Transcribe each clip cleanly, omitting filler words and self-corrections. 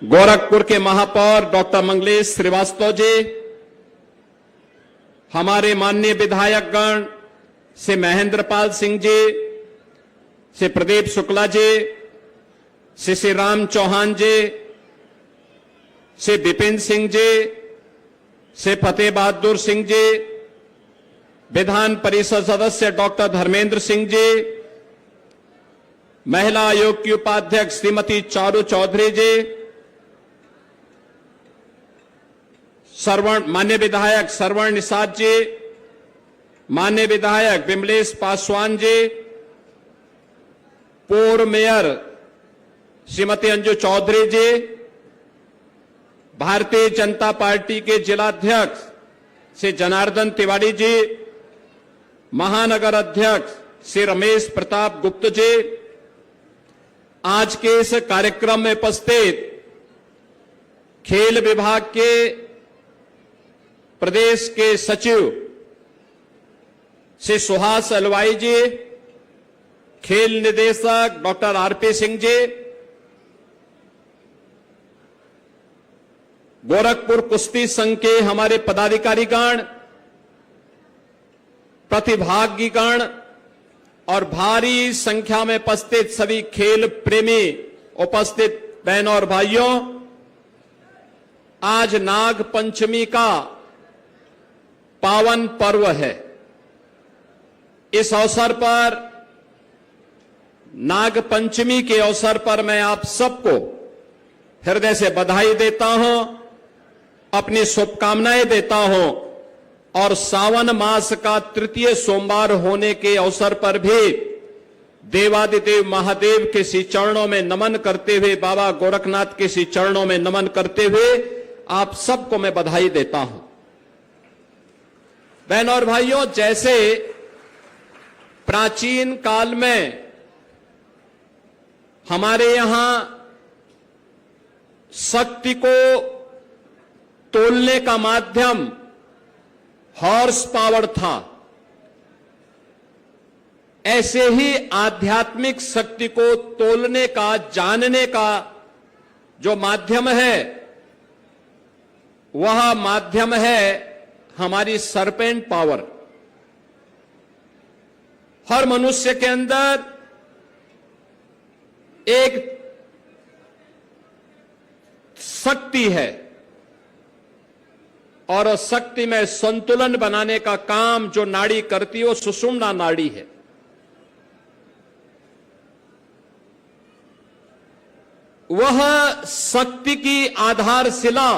गोरखपुर के महापौर डॉक्टर मंगलेश श्रीवास्तव जी, हमारे माननीय विधायकगण से महेंद्रपाल सिंह जी, से प्रदीप शुक्ला जी, से श्री राम चौहान जी, से विपिन सिंह जी, से फतेह बहादुर सिंह जी, विधान परिषद सदस्य डॉक्टर धर्मेंद्र सिंह जी, महिला आयोग की उपाध्यक्ष श्रीमती चारू चौधरी जी, मान्य विधायक श्रवण निषाद जी, मान्य विधायक विमलेश पासवान जी, पूर्व मेयर श्रीमती अंजू चौधरी जी, भारतीय जनता पार्टी के जिलाध्यक्ष श्री जनार्दन तिवारी जी, महानगर अध्यक्ष श्री रमेश प्रताप गुप्त जी, आज के इस कार्यक्रम में उपस्थित खेल विभाग के प्रदेश के सचिव श्री सुहास अलवाई जी, खेल निदेशक डॉक्टर आरपी सिंह जी, गोरखपुर कुश्ती संघ के हमारे पदाधिकारीगण, प्रतिभागीगण और भारी संख्या में उपस्थित सभी खेल प्रेमी उपस्थित बहनों और भाइयों, आज नाग पंचमी का पावन पर्व है। इस अवसर पर, नाग पंचमी के अवसर पर मैं आप सबको हृदय से बधाई देता हूं, अपनी शुभकामनाएं देता हूं और सावन मास का तृतीय सोमवार होने के अवसर पर भी देवादिदेव महादेव के श्री चरणों में नमन करते हुए, बाबा गोरखनाथ के श्री चरणों में नमन करते हुए आप सबको मैं बधाई देता हूं। बहनों और भाइयों, जैसे प्राचीन काल में हमारे यहां शक्ति को तोलने का माध्यम हॉर्स पावर था, ऐसे ही आध्यात्मिक शक्ति को तोलने का, जानने का जो माध्यम है, वह माध्यम है हमारी सरपेंट पावर। हर मनुष्य के अंदर एक शक्ति है और शक्ति में संतुलन बनाने का काम जो नाड़ी करती है वो सुषुम्ना नाड़ी है। वह शक्ति की आधारशिला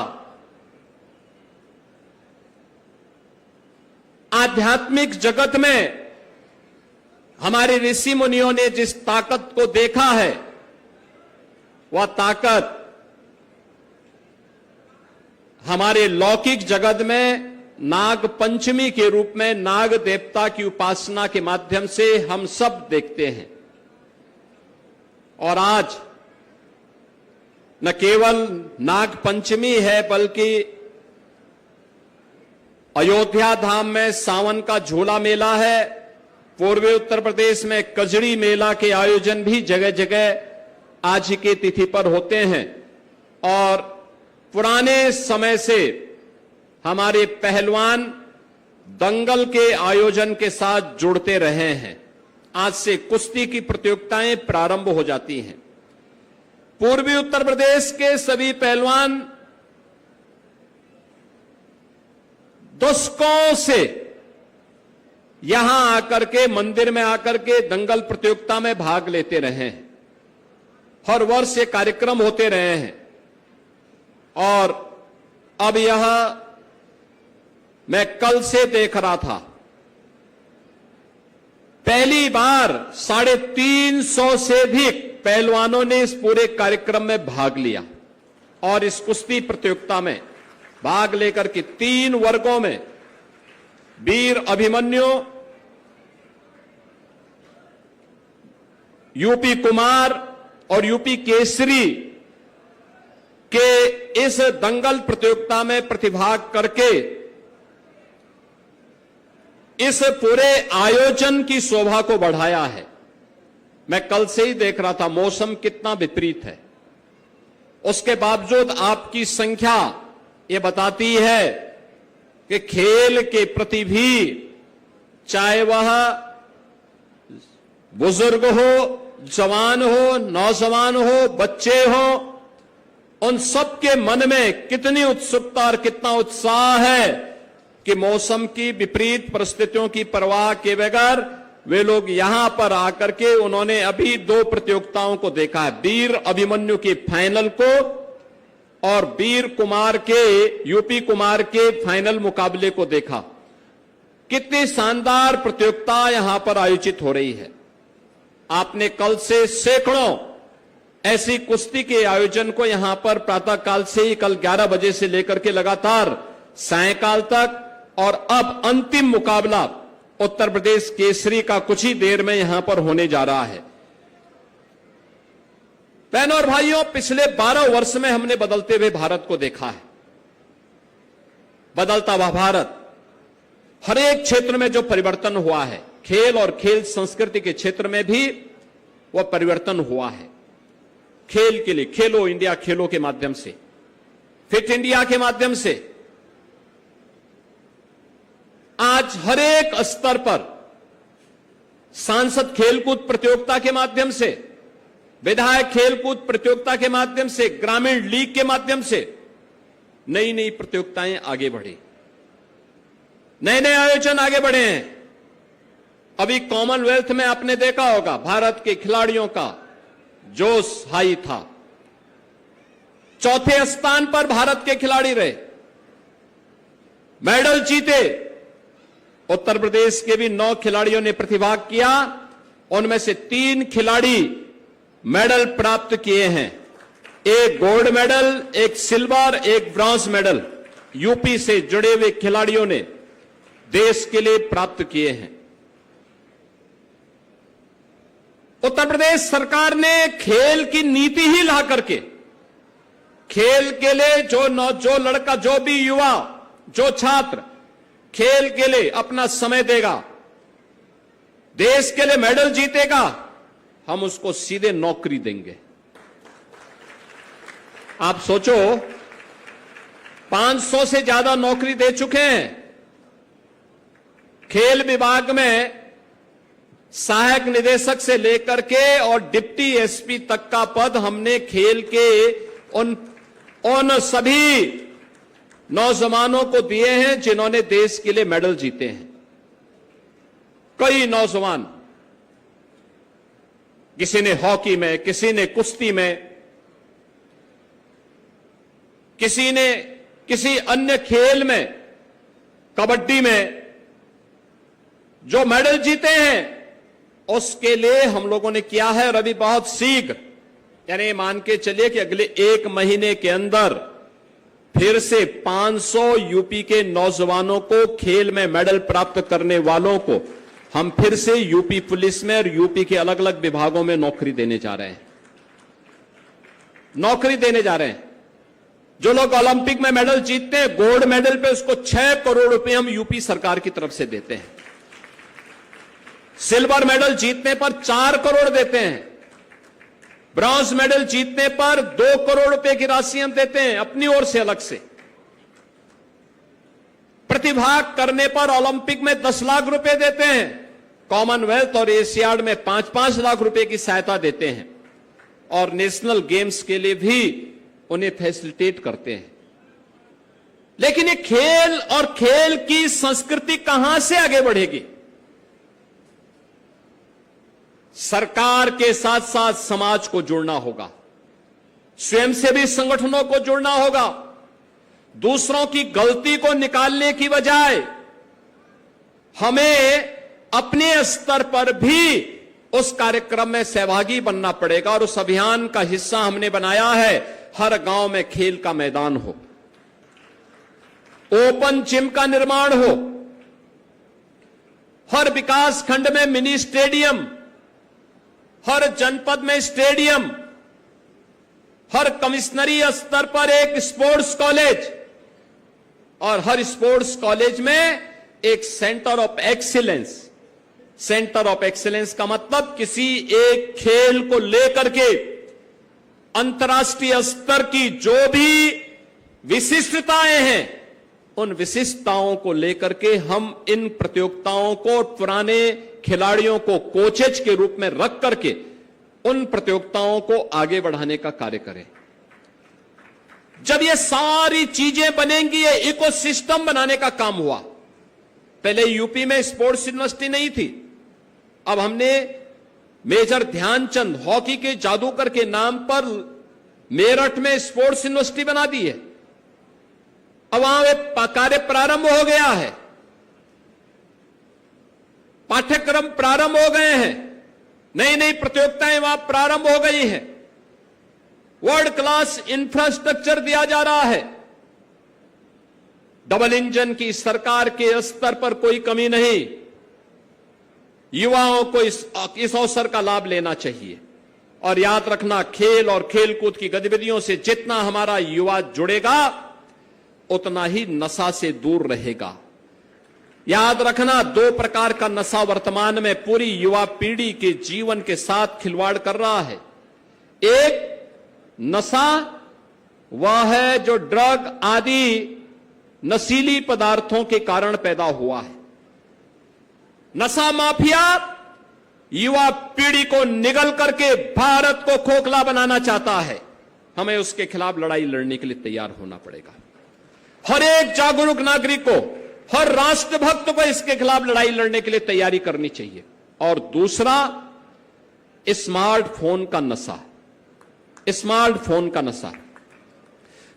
आध्यात्मिक जगत में हमारे ऋषि मुनियों ने जिस ताकत को देखा है, वह ताकत हमारे लौकिक जगत में नाग पंचमी के रूप में नाग देवता की उपासना के माध्यम से हम सब देखते हैं। और आज न केवल नाग पंचमी है, बल्कि अयोध्या धाम में सावन का झूला मेला है, पूर्वी उत्तर प्रदेश में कजड़ी मेला के आयोजन भी जगह जगह आज की तिथि पर होते हैं। और पुराने समय से हमारे पहलवान दंगल के आयोजन के साथ जुड़ते रहे हैं। आज से कुश्ती की प्रतियोगिताएं प्रारंभ हो जाती हैं। पूर्वी उत्तर प्रदेश के सभी पहलवान दशकों से यहां आकर के, मंदिर में आकर के दंगल प्रतियोगिता में भाग लेते रहे हैं। हर वर्ष ये कार्यक्रम होते रहे हैं और अब यह मैं कल से देख रहा था, पहली बार 350 से अधिक पहलवानों ने इस पूरे कार्यक्रम में भाग लिया और इस कुश्ती प्रतियोगिता में भाग लेकर के 3 वर्गों में वीर अभिमन्यु, यूपी कुमार और यूपी केसरी के इस दंगल प्रतियोगिता में प्रतिभाग करके इस पूरे आयोजन की शोभा को बढ़ाया है। मैं कल से ही देख रहा था, मौसम कितना विपरीत है। उसके बावजूद आपकी संख्या ये बताती है कि खेल के प्रति भी, चाहे वह बुजुर्ग हो, जवान हो, नौजवान हो, बच्चे हो, उन सबके मन में कितनी उत्सुकता और कितना उत्साह है कि मौसम की विपरीत परिस्थितियों की परवाह किए बगैर वे लोग यहां पर आकर के उन्होंने अभी 2 प्रतियोगिताओं को देखा है, वीर अभिमन्यु के फाइनल को और वीर कुमार के, यूपी कुमार के फाइनल मुकाबले को देखा। कितनी शानदार प्रतियोगिता यहां पर आयोजित हो रही है। आपने कल से सैकड़ों ऐसी कुश्ती के आयोजन को यहां पर प्रातःकाल से ही, कल 11 बजे से लेकर के लगातार सायंकाल तक, और अब अंतिम मुकाबला उत्तर प्रदेश केसरी का कुछ ही देर में यहां पर होने जा रहा है। बहनों और भाइयों, पिछले 12 वर्ष में हमने बदलते हुए भारत को देखा है। बदलता हुआ भारत, हर एक क्षेत्र में जो परिवर्तन हुआ है, खेल और खेल संस्कृति के क्षेत्र में भी वह परिवर्तन हुआ है। खेल के लिए खेलो इंडिया खेलों के माध्यम से, फिट इंडिया के माध्यम से आज हर एक स्तर पर, सांसद खेलकूद प्रतियोगिता के माध्यम से, विधायक खेलकूद प्रतियोगिता के माध्यम से, ग्रामीण लीग के माध्यम से नई नई प्रतियोगिताएं आगे बढ़ी, नए नए आयोजन आगे बढ़े हैं। अभी कॉमनवेल्थ में आपने देखा होगा भारत के खिलाड़ियों का जोश हाई था। 4थे स्थान पर भारत के खिलाड़ी रहे, मेडल जीते। उत्तर प्रदेश के भी 9 खिलाड़ियों ने प्रतिभाग किया, उनमें से 3 खिलाड़ी मेडल प्राप्त किए हैं। एक गोल्ड मेडल, एक सिल्वर, एक ब्रॉन्ज मेडल यूपी से जुड़े हुए खिलाड़ियों ने देश के लिए प्राप्त किए हैं। उत्तर प्रदेश सरकार ने खेल की नीति ही ला करके खेल के लिए जो लड़का, जो भी युवा, जो छात्र खेल के लिए अपना समय देगा, देश के लिए मेडल जीतेगा, हम उसको सीधे नौकरी देंगे। आप सोचो, 500 से ज्यादा नौकरी दे चुके हैं। खेल विभाग में सहायक निदेशक से लेकर के और डिप्टी एसपी तक का पद हमने खेल के उन सभी नौजवानों को दिए हैं जिन्होंने देश के लिए मेडल जीते हैं। कई नौजवान, किसी ने हॉकी में, किसी ने कुश्ती में, किसी ने किसी अन्य खेल में, कबड्डी में जो मेडल जीते हैं, उसके लिए हम लोगों ने किया है। और अभी बहुत शीघ्र, यानी मान के चलिए कि अगले 1 महीने के अंदर फिर से 500 यूपी के नौजवानों को, खेल में मेडल प्राप्त करने वालों को हम फिर से यूपी पुलिस में और यूपी के अलग अलग विभागों में नौकरी देने जा रहे हैं। नौकरी देने जा रहे हैं। जो लोग ओलंपिक में मेडल जीतते हैं, गोल्ड मेडल पे उसको 6 करोड़ रुपए हम यूपी सरकार की तरफ से देते हैं। सिल्वर मेडल जीतने पर 4 करोड़ देते हैं। ब्रॉन्ज मेडल जीतने पर 2 करोड़ रुपए की राशि हम देते हैं अपनी ओर से अलग से। प्रतिभाग करने पर ओलंपिक में 10 लाख रुपए देते हैं। कॉमनवेल्थ और एशियाड में 5-5 लाख रुपए की सहायता देते हैं। और नेशनल गेम्स के लिए भी उन्हें फैसिलिटेट करते हैं। लेकिन ये खेल और खेल की संस्कृति कहां से आगे बढ़ेगी? सरकार के साथ साथ समाज को जुड़ना होगा, स्वयंसेवी संगठनों को जुड़ना होगा। दूसरों की गलती को निकालने की बजाय हमें अपने स्तर पर भी उस कार्यक्रम में सहभागी बनना पड़ेगा। और उस अभियान का हिस्सा हमने बनाया है, हर गांव में खेल का मैदान हो, ओपन जिम का निर्माण हो, हर विकास खंड में मिनी स्टेडियम, हर जनपद में स्टेडियम, हर कमिश्नरी स्तर पर एक स्पोर्ट्स कॉलेज, और हर स्पोर्ट्स कॉलेज में एक centre of excellence. Centre of excellence का मतलब किसी एक खेल को लेकर के अंतर्राष्ट्रीय स्तर की जो भी विशिष्टताएं हैं, उन विशिष्टताओं को लेकर के हम इन प्रतियोगिताओं को पुराने खिलाड़ियों को कोचेज के रूप में रख करके उन प्रतियोगिताओं को आगे बढ़ाने का कार्य करें। जब ये सारी चीजें बनेंगी, ये इकोसिस्टम बनाने का काम हुआ। पहले यूपी में स्पोर्ट्स यूनिवर्सिटी नहीं थी, अब हमने मेजर ध्यानचंद हॉकी के जादूगर के नाम पर मेरठ में स्पोर्ट्स यूनिवर्सिटी बना दी है। अब वहां वे कार्य प्रारंभ हो गया है, पाठ्यक्रम प्रारंभ हो गए हैं, नई नई प्रतियोगिताएं वहां प्रारंभ हो गई हैं, वर्ल्ड क्लास इंफ्रास्ट्रक्चर दिया जा रहा है। डबल इंजन की सरकार के स्तर पर कोई कमी नहीं। युवाओं को इस अवसर का लाभ लेना चाहिए। और याद रखना, खेल और खेलकूद की गतिविधियों से जितना हमारा युवा जुड़ेगा, उतना ही नशा से दूर रहेगा। याद रखना, दो प्रकार का नशा वर्तमान में पूरी युवा पीढ़ी के जीवन के साथ खिलवाड़ कर रहा है। एक नशा वह है जो ड्रग आदि नशीली पदार्थों के कारण पैदा हुआ है। नशा माफिया युवा पीढ़ी को निगल करके भारत को खोखला बनाना चाहता है। हमें उसके खिलाफ लड़ाई लड़ने के लिए तैयार होना पड़ेगा। हर एक जागरूक नागरिक को, हर राष्ट्रभक्त को इसके खिलाफ लड़ाई लड़ने के लिए तैयारी करनी चाहिए। और दूसरा, स्मार्टफोन का नशा। स्मार्टफोन का नशा,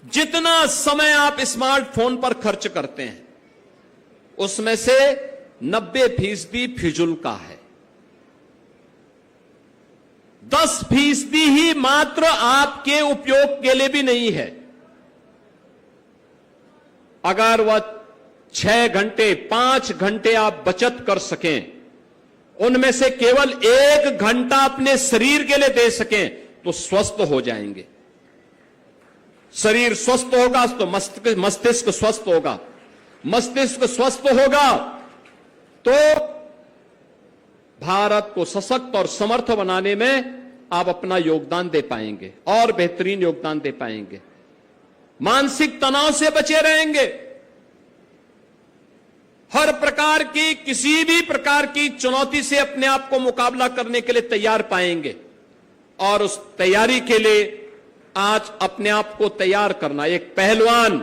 जितना समय आप स्मार्टफोन पर खर्च करते हैं, उसमें से 90% फिजूल का है। 10% ही मात्र आपके उपयोग के लिए भी नहीं है। अगर वह 6 घंटे 5 घंटे आप बचत कर सकें, उनमें से केवल 1 घंटा अपने शरीर के लिए दे सकें, तो स्वस्थ हो जाएंगे। शरीर स्वस्थ होगा तो मस्तिष्क स्वस्थ होगा, मस्तिष्क स्वस्थ होगा तो भारत को सशक्त और समर्थ बनाने में आप अपना योगदान दे पाएंगे और बेहतरीन योगदान दे पाएंगे। मानसिक तनाव से बचे रहेंगे। हर प्रकार की, किसी भी प्रकार की चुनौती से अपने आप को मुकाबला करने के लिए तैयार पाएंगे। और उस तैयारी के लिए आज अपने आप को तैयार करना। एक पहलवान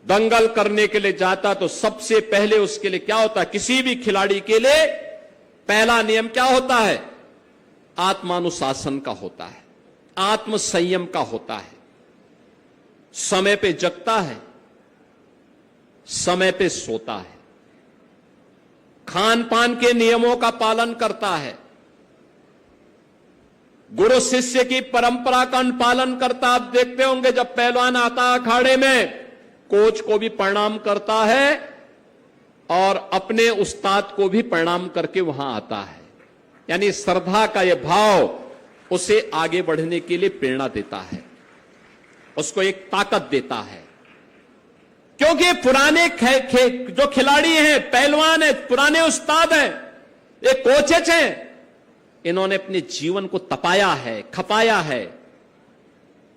दंगल करने के लिए जाता तो सबसे पहले उसके लिए क्या होता है? किसी भी खिलाड़ी के लिए पहला नियम क्या होता है? आत्मानुशासन का होता है, आत्मसंयम का होता है। समय पे जगता है, समय पे सोता है, खान पान के नियमों का पालन करता है, गुरु शिष्य की परंपरा का अनुपालन करता। आप देखते होंगे जब पहलवान आता अखाड़े में, कोच को भी प्रणाम करता है और अपने उस्ताद को भी प्रणाम करके वहां आता है। यानी श्रद्धा का यह भाव उसे आगे बढ़ने के लिए प्रेरणा देता है, उसको एक ताकत देता है। क्योंकि पुराने जो खिलाड़ी हैं, पहलवान हैं, पुराने उस्ताद हैं, ये कोचेज हैं, इन्होंने अपने जीवन को तपाया है, खपाया है।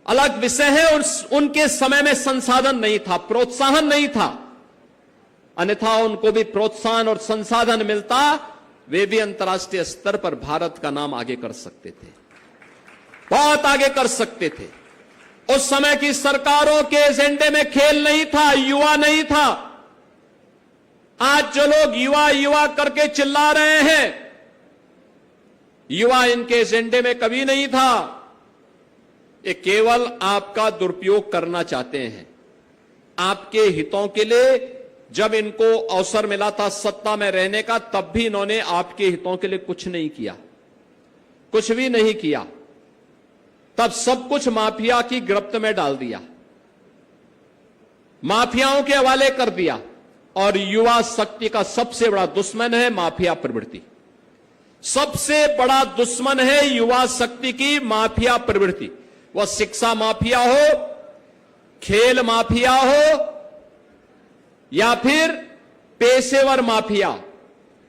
अलग विषय है, उनके समय में संसाधन नहीं था, प्रोत्साहन नहीं था। अन्यथा उनको भी प्रोत्साहन और संसाधन मिलता, वे भी अंतर्राष्ट्रीय स्तर पर भारत का नाम आगे कर सकते थे, बहुत आगे कर सकते थे। उस समय की सरकारों के एजेंडे में खेल नहीं था, युवा नहीं था। आज जो लोग युवा युवा करके चिल्ला रहे हैं, युवा इनके एजेंडे में कभी नहीं था। ये केवल आपका दुरुपयोग करना चाहते हैं, आपके हितों के लिए। जब इनको अवसर मिला था सत्ता में रहने का, तब भी इन्होंने आपके हितों के लिए कुछ नहीं किया, कुछ भी नहीं किया। तब सब कुछ माफिया की गिरफ्त में डाल दिया, माफियाओं के हवाले कर दिया। और युवा शक्ति का सबसे बड़ा दुश्मन है माफिया प्रवृत्ति। सबसे बड़ा दुश्मन है युवा शक्ति की माफिया प्रवृत्ति। वह शिक्षा माफिया हो, खेल माफिया हो, या फिर पेशेवर माफिया,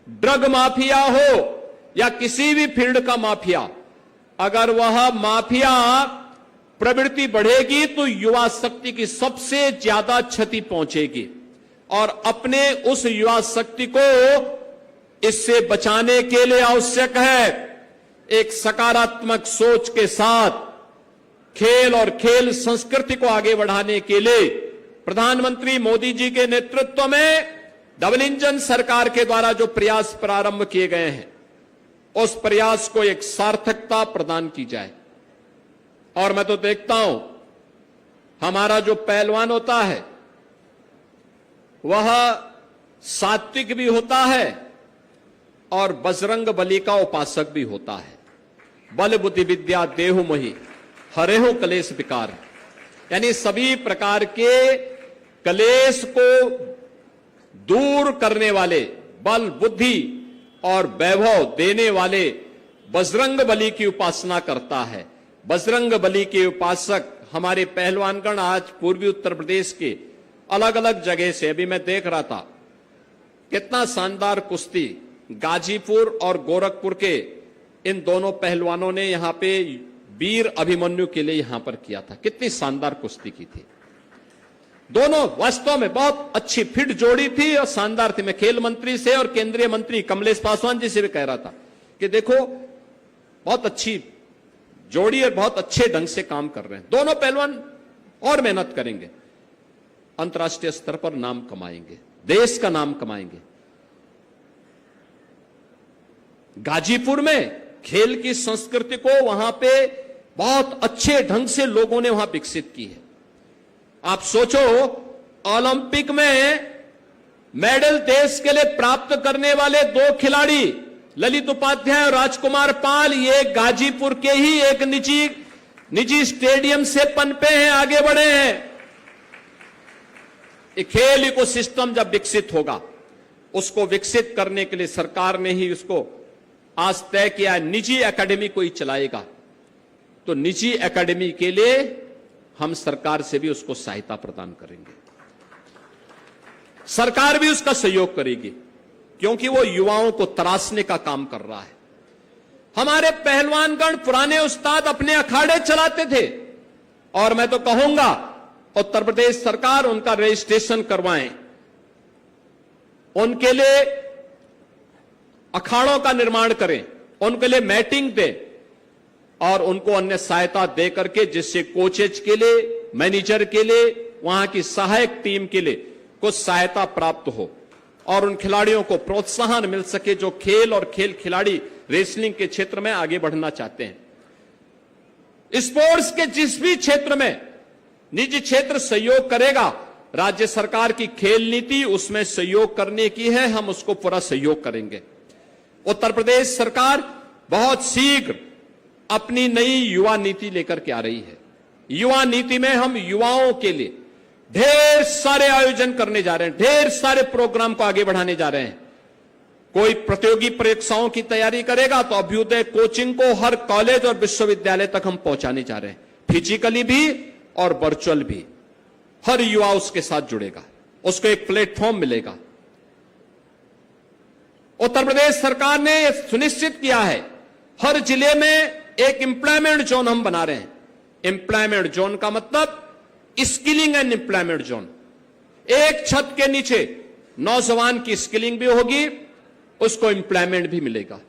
ड्रग माफिया हो, या किसी भी फील्ड का माफिया। अगर वह माफिया प्रवृत्ति बढ़ेगी तो युवा शक्ति की सबसे ज्यादा क्षति पहुंचेगी और अपने उस युवा शक्ति को इससे बचाने के लिए आवश्यक है एक सकारात्मक सोच के साथ खेल और खेल संस्कृति को आगे बढ़ाने के लिए प्रधानमंत्री मोदी जी के नेतृत्व में डबल इंजन सरकार के द्वारा जो प्रयास प्रारंभ किए गए हैं उस प्रयास को एक सार्थकता प्रदान की जाए। और मैं तो देखता हूं हमारा जो पहलवान होता है वह सात्विक भी होता है और बजरंग बली का उपासक भी होता है। बल बुद्धि विद्या देहु मोहि हरेहु कलेश विकार, यानी सभी प्रकार के कलेश को दूर करने वाले, बल बुद्धि और वैभव देने वाले बजरंग बली की उपासना करता है। बजरंग बली के उपासक हमारे पहलवानगण आज पूर्वी उत्तर प्रदेश के अलग अलग जगह से, अभी मैं देख रहा था कितना शानदार कुश्ती गाजीपुर और गोरखपुर के इन दोनों पहलवानों ने यहां पे वीर अभिमन्यु के लिए यहां पर किया था। कितनी शानदार कुश्ती की थी। दोनों वास्तव में बहुत अच्छी फिट जोड़ी थी और शानदार थी। मैं खेल मंत्री से और केंद्रीय मंत्री कमलेश पासवान जी से भी कह रहा था कि देखो बहुत अच्छी जोड़ी और बहुत अच्छे ढंग से काम कर रहे हैं दोनों पहलवान, और मेहनत करेंगे, अंतर्राष्ट्रीय स्तर पर नाम कमाएंगे, देश का नाम कमाएंगे। गाजीपुर में खेल की संस्कृति को वहां पे बहुत अच्छे ढंग से लोगों ने वहां विकसित की है। आप सोचो ओलंपिक में मेडल देश के लिए प्राप्त करने वाले दो खिलाड़ी ललित उपाध्याय और राजकुमार पाल, ये गाजीपुर के ही एक निजी स्टेडियम से पनपे हैं, आगे बढ़े हैं। खेल इकोसिस्टम जब विकसित होगा उसको विकसित करने के लिए सरकार ने ही उसको आज तय किया है निजी एकेडमी कोई चलाएगा तो निजी एकेडमी के लिए हम सरकार से भी उसको सहायता प्रदान करेंगे। सरकार भी उसका सहयोग करेगी क्योंकि वो युवाओं को तराशने का काम कर रहा है। हमारे पहलवानगण पुराने उस्ताद अपने अखाड़े चलाते थे और मैं तो कहूंगा उत्तर प्रदेश सरकार उनका रजिस्ट्रेशन करवाएं, उनके लिए अखाड़ों का निर्माण करें, उनके लिए मैटिंग दें और उनको अन्य सहायता दे करके जिससे कोचेज के लिए, मैनेजर के लिए, वहां की सहायक टीम के लिए कुछ सहायता प्राप्त हो और उन खिलाड़ियों को प्रोत्साहन मिल सके जो खेल और खेल खिलाड़ी रेसलिंग के क्षेत्र में आगे बढ़ना चाहते हैं। स्पोर्ट्स के जिस भी क्षेत्र में निजी क्षेत्र सहयोग करेगा, राज्य सरकार की खेल नीति उसमें सहयोग करने की है, हम उसको पूरा सहयोग करेंगे। उत्तर प्रदेश सरकार बहुत शीघ्र अपनी नई युवा नीति लेकर के आ रही है। युवा नीति में हम युवाओं के लिए ढेर सारे आयोजन करने जा रहे हैं, ढेर सारे प्रोग्राम को आगे बढ़ाने जा रहे हैं। कोई प्रतियोगी परीक्षाओं की तैयारी करेगा तो अभ्युदय कोचिंग को हर कॉलेज और विश्वविद्यालय तक हम पहुंचाने जा रहे हैं, फिजिकली भी और वर्चुअल भी। हर युवा उसके साथ जुड़ेगा, उसको एक प्लेटफॉर्म मिलेगा। उत्तर प्रदेश सरकार ने सुनिश्चित किया है हर जिले में एक एम्प्लॉयमेंट जोन हम बना रहे हैं। एम्प्लॉयमेंट जोन का मतलब स्किलिंग एंड एम्प्लॉयमेंट जोन। एक छत के नीचे नौजवान की स्किलिंग भी होगी, उसको एम्प्लॉयमेंट भी मिलेगा।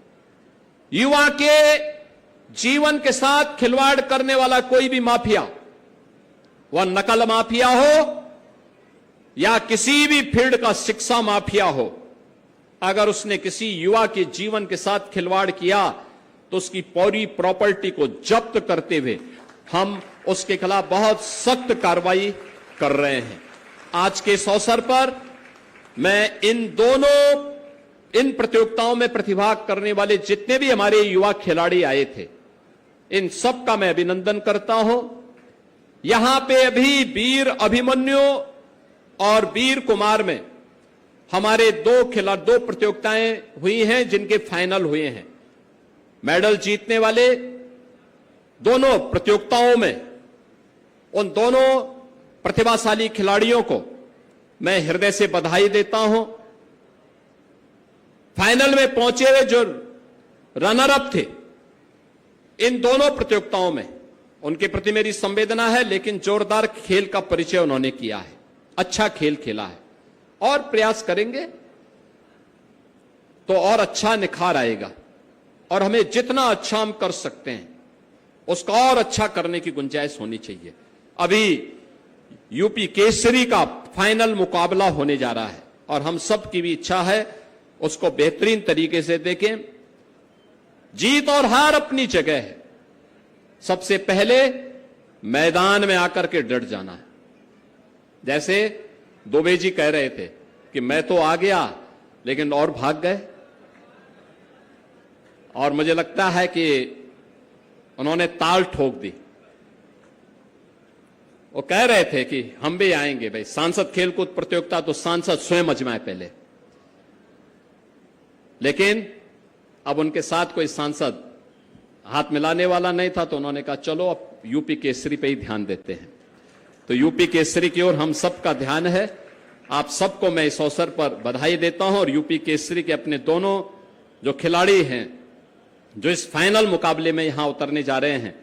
युवा के जीवन के साथ खिलवाड़ करने वाला कोई भी माफिया, वह नकल माफिया हो या किसी भी फील्ड का शिक्षा माफिया हो, अगर उसने किसी युवा के जीवन के साथ खिलवाड़ किया तो उसकी पूरी प्रॉपर्टी को जब्त करते हुए हम उसके खिलाफ बहुत सख्त कार्रवाई कर रहे हैं। आज के इस अवसर पर मैं इन प्रतियोगिताओं में प्रतिभाग करने वाले जितने भी हमारे युवा खिलाड़ी आए थे, इन सब का मैं अभिनंदन करता हूं। यहां पे अभी वीर अभिमन्यु और वीर कुमार में हमारे दो प्रतियोगिताएं हुई हैं जिनके फाइनल हुए हैं। मेडल जीतने वाले दोनों प्रतियोगिताओं में उन दोनों प्रतिभाशाली खिलाड़ियों को मैं हृदय से बधाई देता हूं। फाइनल में पहुंचे हुए जो रनर अप थे, इन दोनों प्रतियोगिताओं में उनके प्रति मेरी संवेदना है, लेकिन जोरदार खेल का परिचय उन्होंने किया है, अच्छा खेल खेला है और प्रयास करेंगे तो और अच्छा निखार आएगा और हमें जितना अच्छा हम कर सकते हैं उसका और अच्छा करने की गुंजाइश होनी चाहिए। अभी यूपी केसरी का फाइनल मुकाबला होने जा रहा है और हम सब की भी इच्छा है उसको बेहतरीन तरीके से देखें। जीत और हार अपनी जगह है, सबसे पहले मैदान में आकर के डट जाना है। जैसे दुबे जी कह रहे थे कि मैं तो आ गया लेकिन और भाग गए, और मुझे लगता है कि उन्होंने ताल ठोक दी। वो कह रहे थे कि हम भी आएंगे, भाई सांसद खेलकूद प्रतियोगिता तो सांसद स्वयं अजमाए पहले, लेकिन अब उनके साथ कोई सांसद हाथ मिलाने वाला नहीं था, तो उन्होंने कहा चलो अब यूपी केसरी पे ही ध्यान देते हैं। तो यूपी केसरी की ओर हम सबका ध्यान है। आप सबको मैं इस अवसर पर बधाई देता हूं और यूपी केसरी के अपने दोनों जो खिलाड़ी हैं जो इस फाइनल मुकाबले में यहां उतरने जा रहे हैं,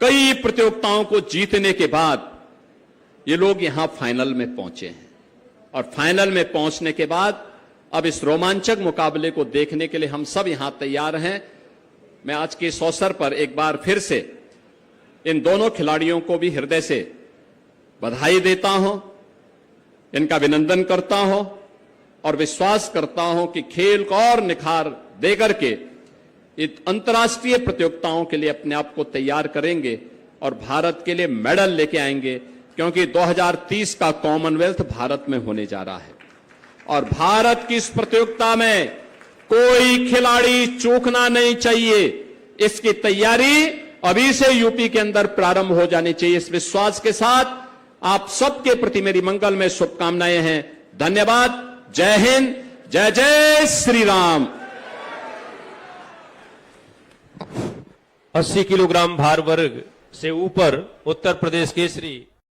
कई प्रतियोगिताओं को जीतने के बाद ये लोग यहां फाइनल में पहुंचे हैं और फाइनल में पहुंचने के बाद अब इस रोमांचक मुकाबले को देखने के लिए हम सब यहां तैयार हैं। मैं आज के इस अवसर पर एक बार फिर से इन दोनों खिलाड़ियों को भी हृदय से बधाई देता हूं, इनका अभिनंदन करता हूं और विश्वास करता हूं कि खेल को और निखार देकर के इस अंतर्राष्ट्रीय प्रतियोगिताओं के लिए अपने आप को तैयार करेंगे और भारत के लिए मेडल लेके आएंगे, क्योंकि 2030 का कॉमनवेल्थ भारत में होने जा रहा है और भारत की इस प्रतियोगिता में कोई खिलाड़ी चूकना नहीं चाहिए। इसकी तैयारी अभी से यूपी के अंदर प्रारंभ हो जानी चाहिए। इस विश्वास के साथ आप सबके प्रति मेरी मंगल में शुभकामनाएं हैं। धन्यवाद। जय हिंद, जय जय श्री राम। 80 किलोग्राम भार वर्ग से ऊपर उत्तर प्रदेश केसरी